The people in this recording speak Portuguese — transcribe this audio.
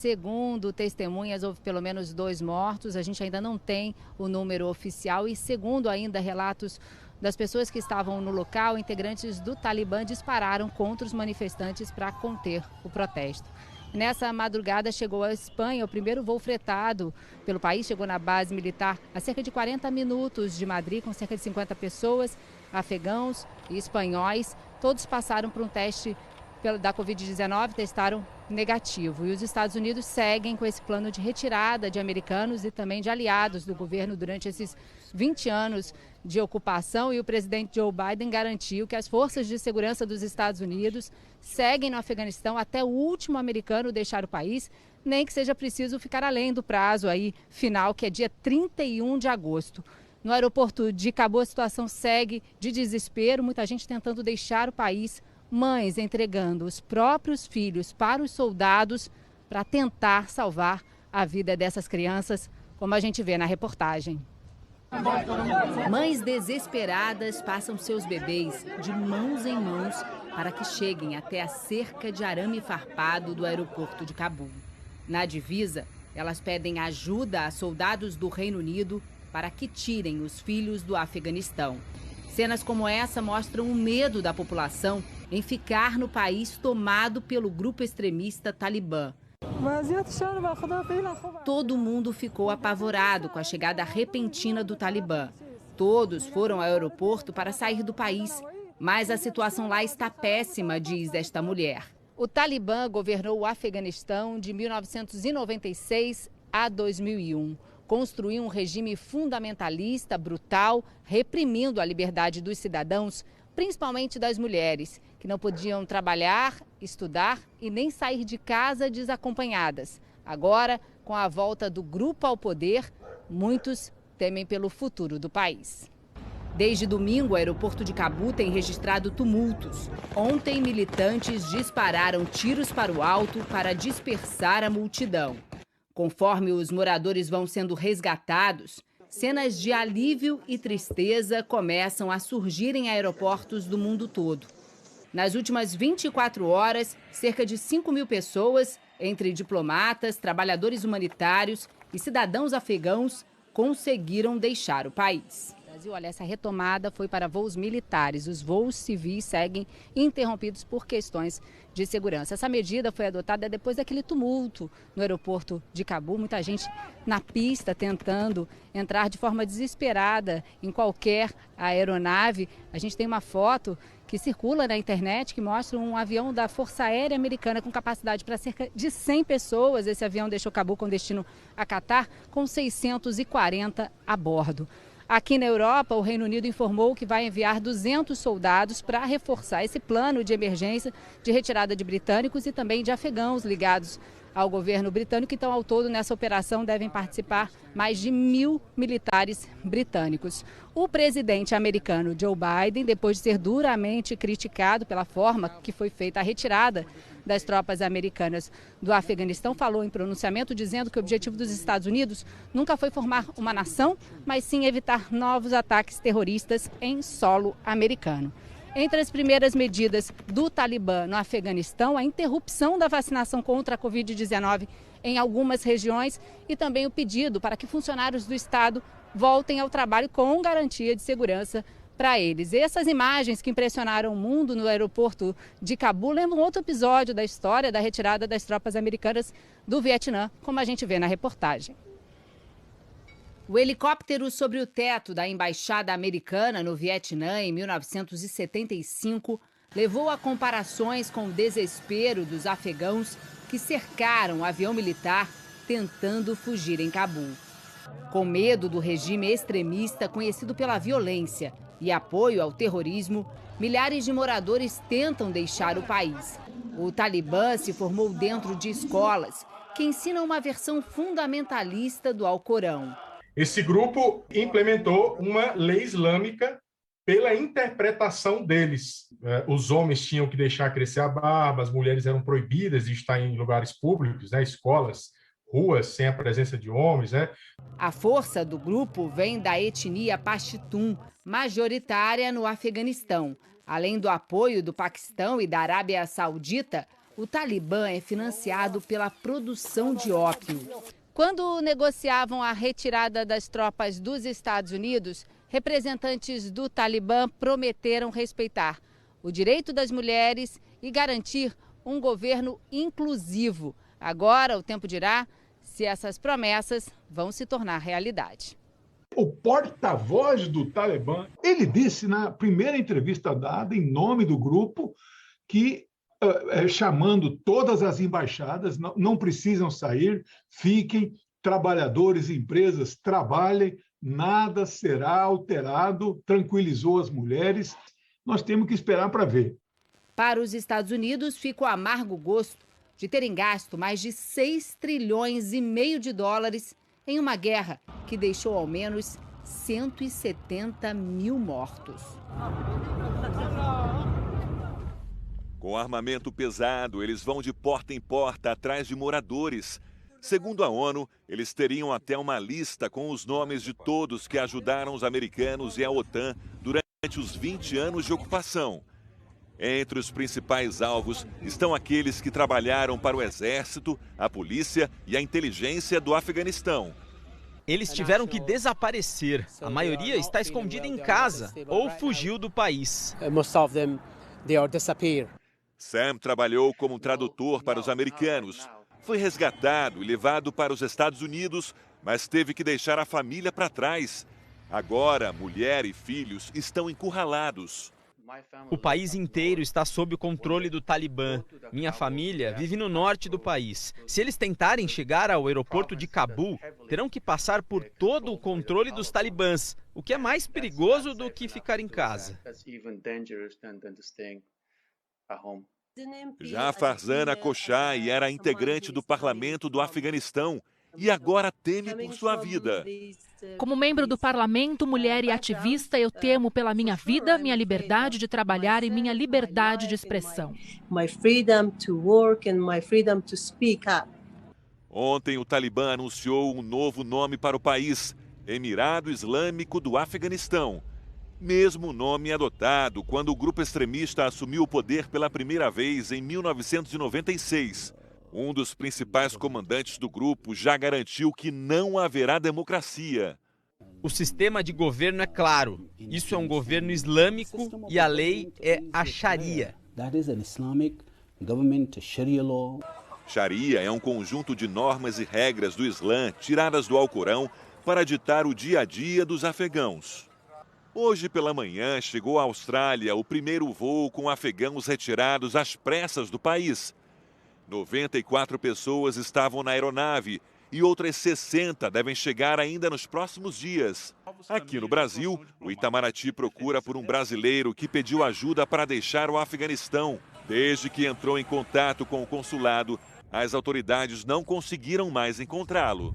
Segundo testemunhas, houve pelo menos 2 mortos. A gente ainda não tem o número oficial e, segundo ainda relatos das pessoas que estavam no local, integrantes do Talibã dispararam contra os manifestantes para conter o protesto. Nessa madrugada chegou à Espanha o primeiro voo fretado pelo país, chegou na base militar a cerca de 40 minutos de Madrid, com cerca de 50 pessoas, afegãos e espanhóis. Todos passaram por um teste da Covid-19, testaram negativo. E os Estados Unidos seguem com esse plano de retirada de americanos e também de aliados do governo durante esses 20 anos de ocupação. E o presidente Joe Biden garantiu que as forças de segurança dos Estados Unidos seguem no Afeganistão até o último americano deixar o país, nem que seja preciso ficar além do prazo aí final, que é dia 31 de agosto. No aeroporto de Cabo, a situação segue de desespero, muita gente tentando deixar o país, mães entregando os próprios filhos para os soldados para tentar salvar a vida dessas crianças, como a gente vê na reportagem. Mães desesperadas passam seus bebês de mãos em mãos para que cheguem até a cerca de arame farpado do aeroporto de Cabul. Na divisa, elas pedem ajuda a soldados do Reino Unido para que tirem os filhos do Afeganistão. Cenas como essa mostram o medo da população em ficar no país tomado pelo grupo extremista Talibã. Todo mundo ficou apavorado com a chegada repentina do Talibã. Todos foram ao aeroporto para sair do país, mas a situação lá está péssima, diz esta mulher. O Talibã governou o Afeganistão de 1996 a 2001. Construiu um regime fundamentalista, brutal, reprimindo a liberdade dos cidadãos, principalmente das mulheres, que não podiam trabalhar, estudar e nem sair de casa desacompanhadas. Agora, com a volta do grupo ao poder, muitos temem pelo futuro do país. Desde domingo, o aeroporto de Cabul tem registrado tumultos. Ontem, militantes dispararam tiros para o alto para dispersar a multidão. Conforme os moradores vão sendo resgatados, cenas de alívio e tristeza começam a surgir em aeroportos do mundo todo. Nas últimas 24 horas, cerca de 5.000 pessoas, entre diplomatas, trabalhadores humanitários e cidadãos afegãos, conseguiram deixar o país. Olha, essa retomada foi para voos militares. Os voos civis seguem interrompidos por questões de segurança. Essa medida foi adotada depois daquele tumulto no aeroporto de Cabul. Muita gente na pista tentando entrar de forma desesperada em qualquer aeronave. A gente tem uma foto que circula na internet que mostra um avião da Força Aérea Americana com capacidade para cerca de 100 pessoas. Esse avião deixou Cabul com destino a Catar, com 640 a bordo. Aqui na Europa, o Reino Unido informou que vai enviar 200 soldados para reforçar esse plano de emergência de retirada de britânicos e também de afegãos ligados ao governo britânico. Então, ao todo, nessa operação devem participar mais de 1.000 militares britânicos. O presidente americano Joe Biden, depois de ser duramente criticado pela forma que foi feita a retirada das tropas americanas do Afeganistão, falou em pronunciamento dizendo que o objetivo dos Estados Unidos nunca foi formar uma nação, mas sim evitar novos ataques terroristas em solo americano. Entre as primeiras medidas do Talibã no Afeganistão, a interrupção da vacinação contra a Covid-19 em algumas regiões e também o pedido para que funcionários do Estado voltem ao trabalho com garantia de segurança para eles. E essas imagens que impressionaram o mundo no aeroporto de Cabul lembram outro episódio da história da retirada das tropas americanas do Vietnã, como a gente vê na reportagem. O helicóptero sobre o teto da embaixada americana no Vietnã em 1975 levou a comparações com o desespero dos afegãos que cercaram o avião militar tentando fugir em Cabul. Com medo do regime extremista conhecido pela violência e apoio ao terrorismo, milhares de moradores tentam deixar o país. O Talibã se formou dentro de escolas que ensinam uma versão fundamentalista do Alcorão. Esse grupo implementou uma lei islâmica pela interpretação deles. Os homens tinham que deixar crescer a barba, as mulheres eram proibidas de estar em lugares públicos, escolas, ruas, sem a presença de homens. A força do grupo vem da etnia Pashtun, majoritária no Afeganistão. Além do apoio do Paquistão e da Arábia Saudita, O Talibã é financiado pela produção de ópio. Quando negociavam a retirada das tropas dos Estados Unidos, representantes do Talibã prometeram respeitar o direito das mulheres e garantir um governo inclusivo. Agora, o tempo dirá se essas promessas vão se tornar realidade. O porta-voz do Talibã, ele disse na primeira entrevista dada, em nome do grupo, que, chamando todas as embaixadas, não precisam sair, fiquem, trabalhadores e empresas trabalhem, nada será alterado, tranquilizou as mulheres. Nós temos que esperar para ver. Para os Estados Unidos, fica o amargo gosto de terem gasto mais de 6,5 trilhões de dólares em uma guerra que deixou ao menos 170 mil mortos. Com armamento pesado, eles vão de porta em porta atrás de moradores. Segundo a ONU, eles teriam até uma lista com os nomes de todos que ajudaram os americanos e a OTAN durante os 20 anos de ocupação. Entre os principais alvos estão aqueles que trabalharam para o exército, a polícia e a inteligência do Afeganistão. Eles tiveram que desaparecer. A maioria está escondida em casa ou fugiu do país. Sam trabalhou como tradutor para os americanos. Foi resgatado e levado para os Estados Unidos, mas teve que deixar a família para trás. Agora, mulher e filhos estão encurralados. O país inteiro está sob o controle do Talibã. Minha família vive no norte do país. Se eles tentarem chegar ao aeroporto de Cabul, terão que passar por todo o controle dos talibãs, o que é mais perigoso do que ficar em casa. Já Farzana Koshai era integrante do parlamento do Afeganistão e agora teme por sua vida. Como membro do parlamento, mulher e ativista, eu temo pela minha vida, minha liberdade de trabalhar e minha liberdade de expressão. Ontem, o Talibã anunciou um novo nome para o país, Emirado Islâmico do Afeganistão. Mesmo nome adotado quando o grupo extremista assumiu o poder pela primeira vez em 1996. Um dos principais comandantes do grupo já garantiu que não haverá democracia. O sistema de governo é claro. Isso é um governo islâmico e a lei é a Sharia. Sharia é um conjunto de normas e regras do Islã tiradas do Alcorão para ditar o dia a dia dos afegãos. Hoje pela manhã chegou à Austrália o primeiro voo com afegãos retirados às pressas do país. 94 pessoas estavam na aeronave e outras 60 devem chegar ainda nos próximos dias. Aqui no Brasil, o Itamaraty procura por um brasileiro que pediu ajuda para deixar o Afeganistão. Desde que entrou em contato com o consulado, as autoridades não conseguiram mais encontrá-lo.